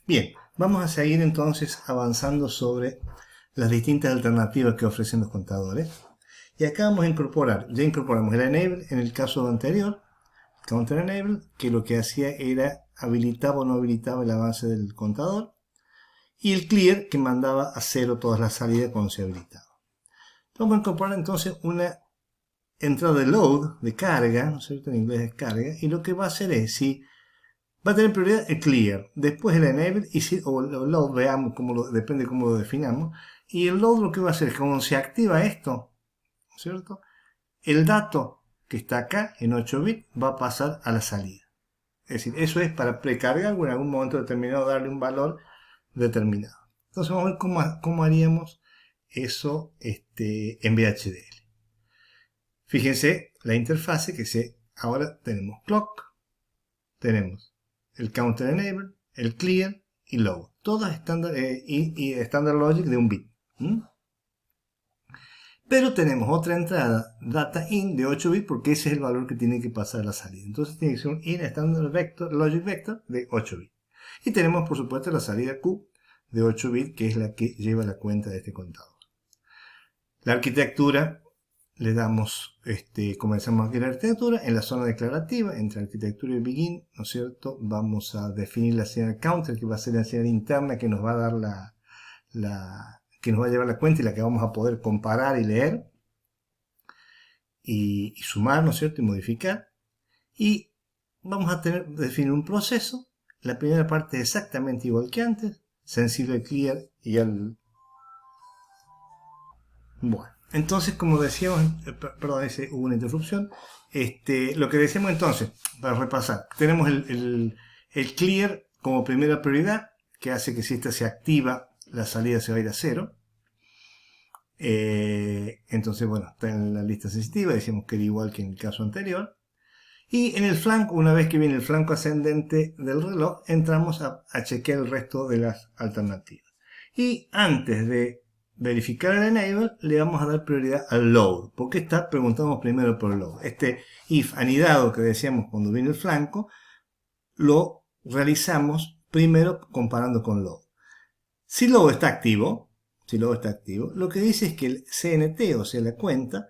Bien, vamos a seguir entonces avanzando sobre las distintas alternativas que ofrecen los contadores. Y acá vamos a incorporar, ya incorporamos el enable en el caso anterior, counter enable, que lo que hacía era habilitaba o no habilitaba el avance del contador, y el clear, que mandaba a cero todas las salidas cuando se habilitaba. Vamos a incorporar entonces una entrada de load, de carga, ¿no es cierto? En inglés es carga, y lo que va a hacer es, si va a tener prioridad el clear, después el enable, y si, o el load, veamos depende cómo lo definamos, y el load lo que va a hacer es que cuando se activa esto, ¿cierto? El dato que está acá en 8 bits va a pasar a la salida. Es decir, eso es para precargar o en algún momento determinado darle un valor determinado. Entonces vamos a ver cómo haríamos eso en VHDL. Fíjense la interfase ahora tenemos clock, tenemos el counter enable, el clear y load. Todas estándar y standard logic de un bit. Pero tenemos otra entrada, data in, de 8 bits, porque ese es el valor que tiene que pasar a la salida. Entonces tiene que ser un in standard vector, logic vector de 8 bits. Y tenemos, por supuesto, la salida Q de 8 bits, que es la que lleva la cuenta de este contador. La arquitectura, le damos, comenzamos aquí la arquitectura, en la zona declarativa, entre arquitectura y begin, ¿no es cierto? Vamos a definir la señal counter, que va a ser la señal interna que nos va a dar que nos va a llevar la cuenta y la que vamos a poder comparar y leer y sumar, ¿no es cierto? Y modificar. Y vamos a definir un proceso. La primera parte es exactamente igual que antes, sensible al clear y al... Bueno, entonces como decíamos, perdón, hubo una interrupción. Lo que decíamos entonces, para repasar, tenemos el clear como primera prioridad, que hace que si esta se activa, la salida se va a ir a 0. Entonces, bueno, está en la lista sensitiva, decíamos que era igual que en el caso anterior. Y en el flanco, una vez que viene el flanco ascendente del reloj, entramos a chequear el resto de las alternativas. Y antes de verificar el enable, le vamos a dar prioridad al load. ¿Por qué preguntamos primero por el load? Este if anidado que decíamos cuando viene el flanco, lo realizamos primero comparando con load. Si load está activo, lo que dice es que el CNT, o sea la cuenta,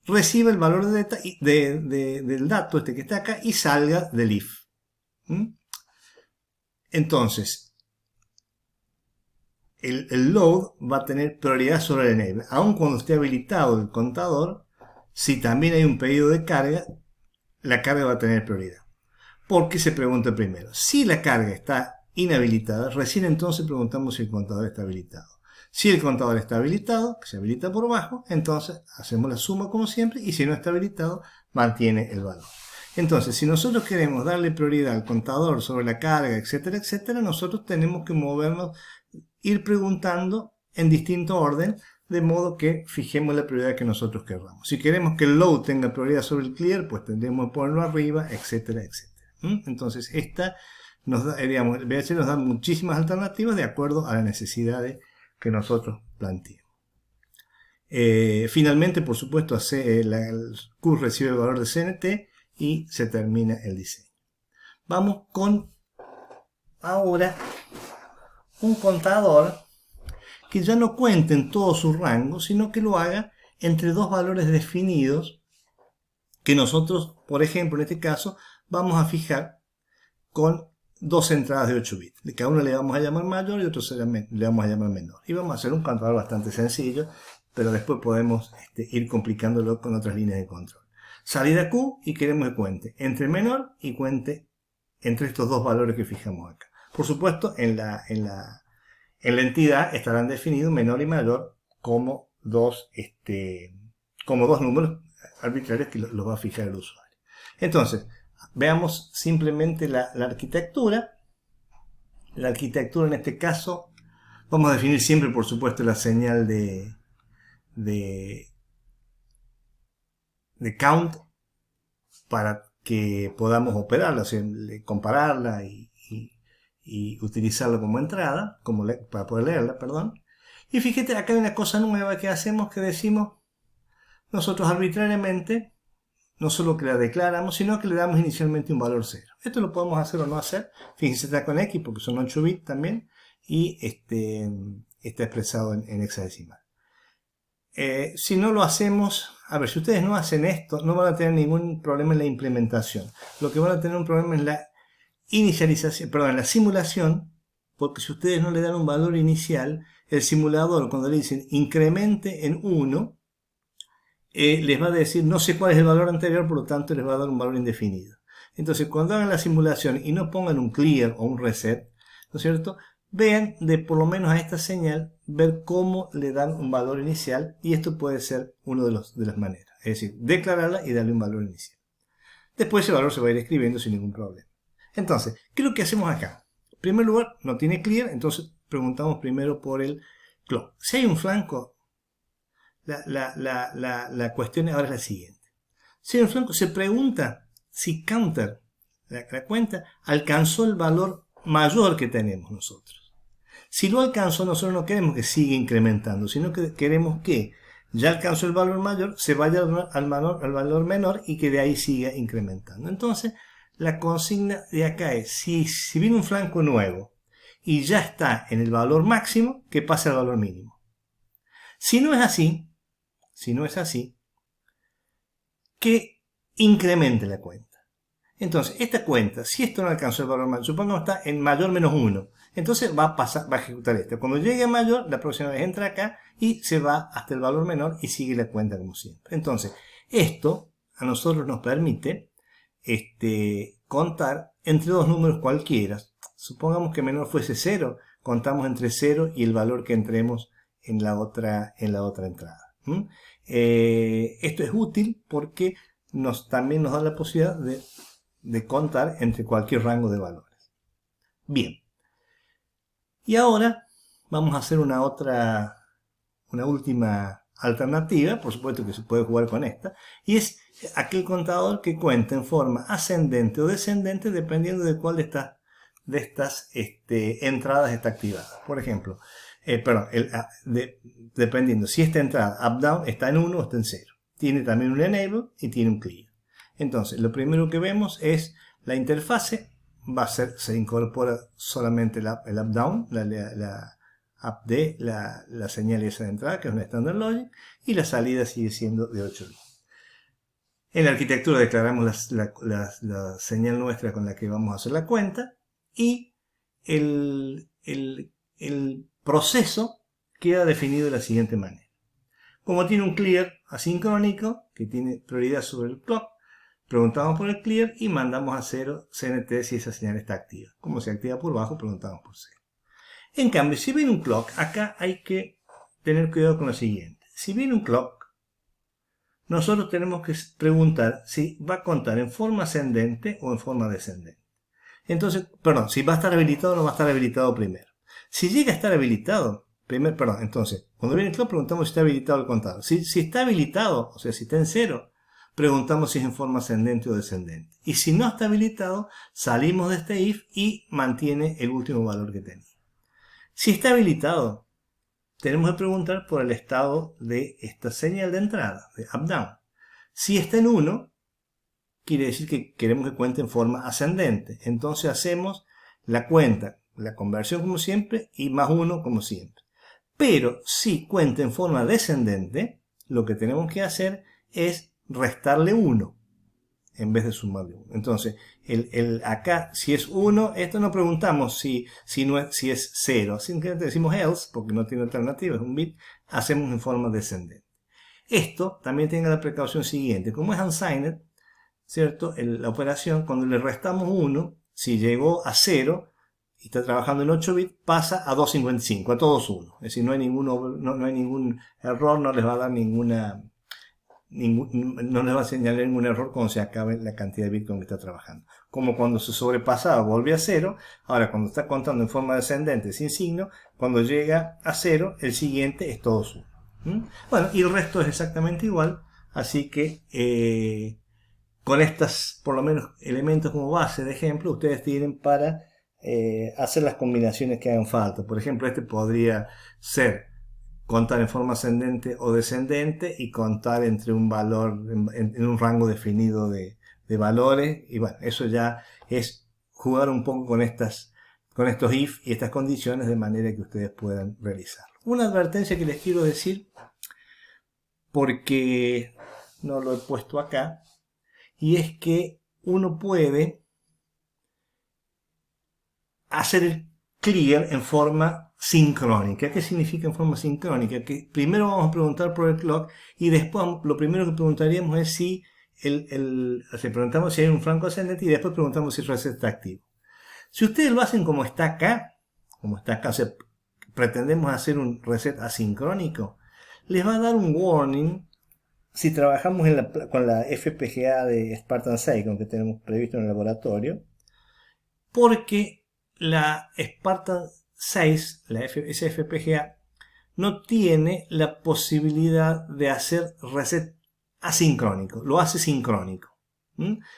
reciba el valor del dato que está acá y salga del if. Entonces, el load va a tener prioridad sobre el enable. Aun cuando esté habilitado el contador, si también hay un pedido de carga, la carga va a tener prioridad. Porque se pregunta primero, si la carga está inhabilitada, recién entonces preguntamos si el contador está habilitado. Si el contador está habilitado, que se habilita por abajo, entonces hacemos la suma como siempre, y si no está habilitado, mantiene el valor. Entonces, si nosotros queremos darle prioridad al contador sobre la carga, etcétera, etcétera, nosotros tenemos que movernos, ir preguntando en distinto orden, de modo que fijemos la prioridad que nosotros queramos. Si queremos que el load tenga prioridad sobre el clear, pues tendremos que ponerlo arriba, etcétera, etcétera. Entonces, esta nos da, digamos, el VH nos da muchísimas alternativas de acuerdo a las necesidades que nosotros planteemos. Finalmente, por supuesto, el Q recibe el valor de CNT y se termina el diseño. Vamos con ahora un contador que ya no cuente en todo su rango, sino que lo haga entre dos valores definidos que nosotros, por ejemplo, en este caso, vamos a fijar con dos entradas de 8 bits. Cada uno le vamos a llamar mayor y otro le vamos a llamar menor. Y vamos a hacer un contador bastante sencillo, pero después podemos ir complicándolo con otras líneas de control. Salida Q y queremos que cuente entre menor y cuente entre estos dos valores que fijamos acá. Por supuesto, en la entidad estarán definidos menor y mayor como dos números arbitrarios que los va a fijar el usuario. Entonces, veamos simplemente la arquitectura. La arquitectura en este caso, vamos a definir siempre, por supuesto, la señal de count para que podamos operarla, o sea, compararla y utilizarla como entrada, para poder leerla, perdón. Y fíjate, acá hay una cosa nueva que hacemos, que decimos nosotros arbitrariamente, no solo que la declaramos, sino que le damos inicialmente un valor 0. Esto lo podemos hacer o no hacer. Fíjense, está con X porque son 8 bits también. Y está expresado en hexadecimal. Si no lo hacemos, a ver, si ustedes no hacen esto, no van a tener ningún problema en la implementación. Lo que van a tener un problema es la inicialización, perdón, la simulación, porque si ustedes no le dan un valor inicial, el simulador, cuando le dicen incremente en 1, les va a decir no sé cuál es el valor anterior, por lo tanto les va a dar un valor indefinido. Entonces, cuando hagan la simulación y no pongan un clear o un reset, ¿no es cierto?, vean de por lo menos a esta señal, ver cómo le dan un valor inicial, y esto puede ser una de las maneras. Es decir, declararla y darle un valor inicial. Después ese valor se va a ir escribiendo sin ningún problema. Entonces, ¿qué es lo que hacemos acá? En primer lugar, no tiene clear, entonces preguntamos primero por el clock. Si hay un flanco, la cuestión ahora es la siguiente. Si hay un flanco, se pregunta si counter, la cuenta, alcanzó el valor mayor que tenemos nosotros. Si lo alcanzó, nosotros no queremos que siga incrementando, sino que queremos que ya alcanzó el valor mayor, se vaya al valor menor y que de ahí siga incrementando. Entonces, la consigna de acá es, si viene un flanco nuevo y ya está en el valor máximo, que pase al valor mínimo. Si no es así, que incremente la cuenta. Entonces, esta cuenta, si esto no alcanzó el valor mayor, supongamos que está en mayor menos 1, entonces va a ejecutar esto. Cuando llegue a mayor, la próxima vez entra acá y se va hasta el valor menor y sigue la cuenta como siempre. Entonces, esto a nosotros nos permite contar entre dos números cualquiera. Supongamos que menor fuese 0, contamos entre 0 y el valor que entremos en la otra entrada. Esto es útil porque también nos da la posibilidad de contar entre cualquier rango de valores. Bien. Y ahora vamos a hacer una última alternativa, por supuesto que se puede jugar con esta, y es aquel contador que cuenta en forma ascendente o descendente dependiendo de cuál de estas entradas está activada. Por ejemplo, dependiendo si esta entrada up-down está en 1 o está en 0. Tiene también un enable y tiene un clear. Entonces, lo primero que vemos es la interfase. Se incorpora solamente el up-down, la señal esa de entrada, que es una standard logic, y la salida sigue siendo de 8 bits. En la arquitectura declaramos la señal nuestra con la que vamos a hacer la cuenta, y el proceso queda definido de la siguiente manera. Como tiene un clear asincrónico, que tiene prioridad sobre el clock, preguntamos por el clear y mandamos a 0 CNT si esa señal está activa. Como se activa por bajo, preguntamos por 0. En cambio, si viene un clock, acá hay que tener cuidado con lo siguiente. Si viene un clock, nosotros tenemos que preguntar si va a contar en forma ascendente o en forma descendente. Entonces, si va a estar habilitado o no va a estar habilitado primero. Si llega a estar habilitado, entonces, cuando viene el clock preguntamos si está habilitado el contador. Si está habilitado, o sea, si está en 0, preguntamos si es en forma ascendente o descendente. Y si no está habilitado, salimos de este if y mantiene el último valor que tenía. Si está habilitado, tenemos que preguntar por el estado de esta señal de entrada, de up-down. Si está en 1, quiere decir que queremos que cuente en forma ascendente. Entonces hacemos la cuenta, la conversión como siempre y más 1 como siempre. Pero si cuenta en forma descendente, lo que tenemos que hacer es restarle 1 en vez de sumarle 1. Entonces, acá, si es 1, esto no preguntamos si es 0. Simplemente decimos else, porque no tiene alternativa, es un bit, hacemos en forma descendente. Esto también tenga la precaución siguiente. Como es unsigned, ¿cierto? La operación, cuando le restamos 1, si llegó a 0 y está trabajando en 8 bits, pasa a 255, a todos 1. Es decir, no hay ningún error, no les va a dar no les va a señalar ningún error cuando se acabe la cantidad de bits con que está trabajando. Como cuando se sobrepasaba, volvió a 0. Ahora, cuando está contando en forma descendente sin signo, cuando llega a 0, el siguiente es todos 1. Bueno, y el resto es exactamente igual. Así que con estas, por lo menos, elementos como base de ejemplo, ustedes tienen para hacer las combinaciones que hagan falta. Por ejemplo, este podría ser contar en forma ascendente o descendente y contar entre un valor, en un rango definido de valores. Y bueno, eso ya es jugar un poco con estos if y estas condiciones de manera que ustedes puedan realizarlo. Una advertencia que les quiero decir, porque no lo he puesto acá, y es que uno puede hacer el clear en forma sincrónica. ¿Qué significa en forma sincrónica? Que primero vamos a preguntar por el clock y después lo primero que preguntaríamos es si preguntamos si hay un flanco ascendente y después preguntamos si el reset está activo. Si ustedes lo hacen como está acá, o sea, pretendemos hacer un reset asincrónico, les va a dar un warning si trabajamos con la FPGA de Spartan 6, con que tenemos previsto en el laboratorio, porque la Spartan 6, esa FPGA, no tiene la posibilidad de hacer reset asincrónico, lo hace sincrónico.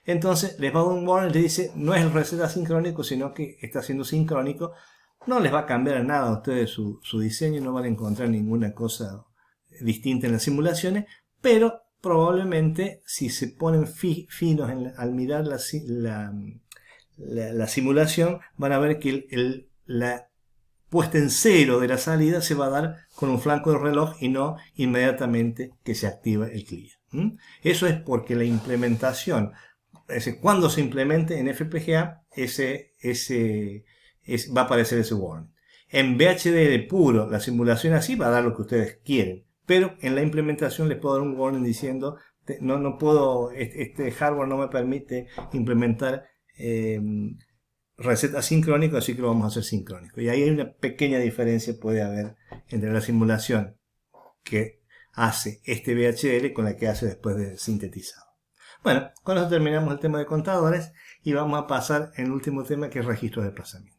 Entonces les va a dar un warning, les dice no es el reset asincrónico, sino que está haciendo sincrónico. No les va a cambiar nada a ustedes su diseño, no van a encontrar ninguna cosa distinta en las simulaciones, pero probablemente si se ponen finos al mirar la simulación, van a ver que la puesta en cero de la salida se va a dar con un flanco de reloj y no inmediatamente que se activa el clear. Eso es porque la implementación, cuando se implemente en FPGA, va a aparecer ese warning. En VHDL puro, la simulación así va a dar lo que ustedes quieren, pero en la implementación les puedo dar un warning diciendo no puedo, este hardware no me permite implementar reset asincrónico, así que lo vamos a hacer sincrónico. Y ahí hay una pequeña diferencia puede haber entre la simulación que hace este VHDL con la que hace después de sintetizado. Bueno, con eso terminamos el tema de contadores y vamos a pasar al último tema, que es registro de desplazamiento.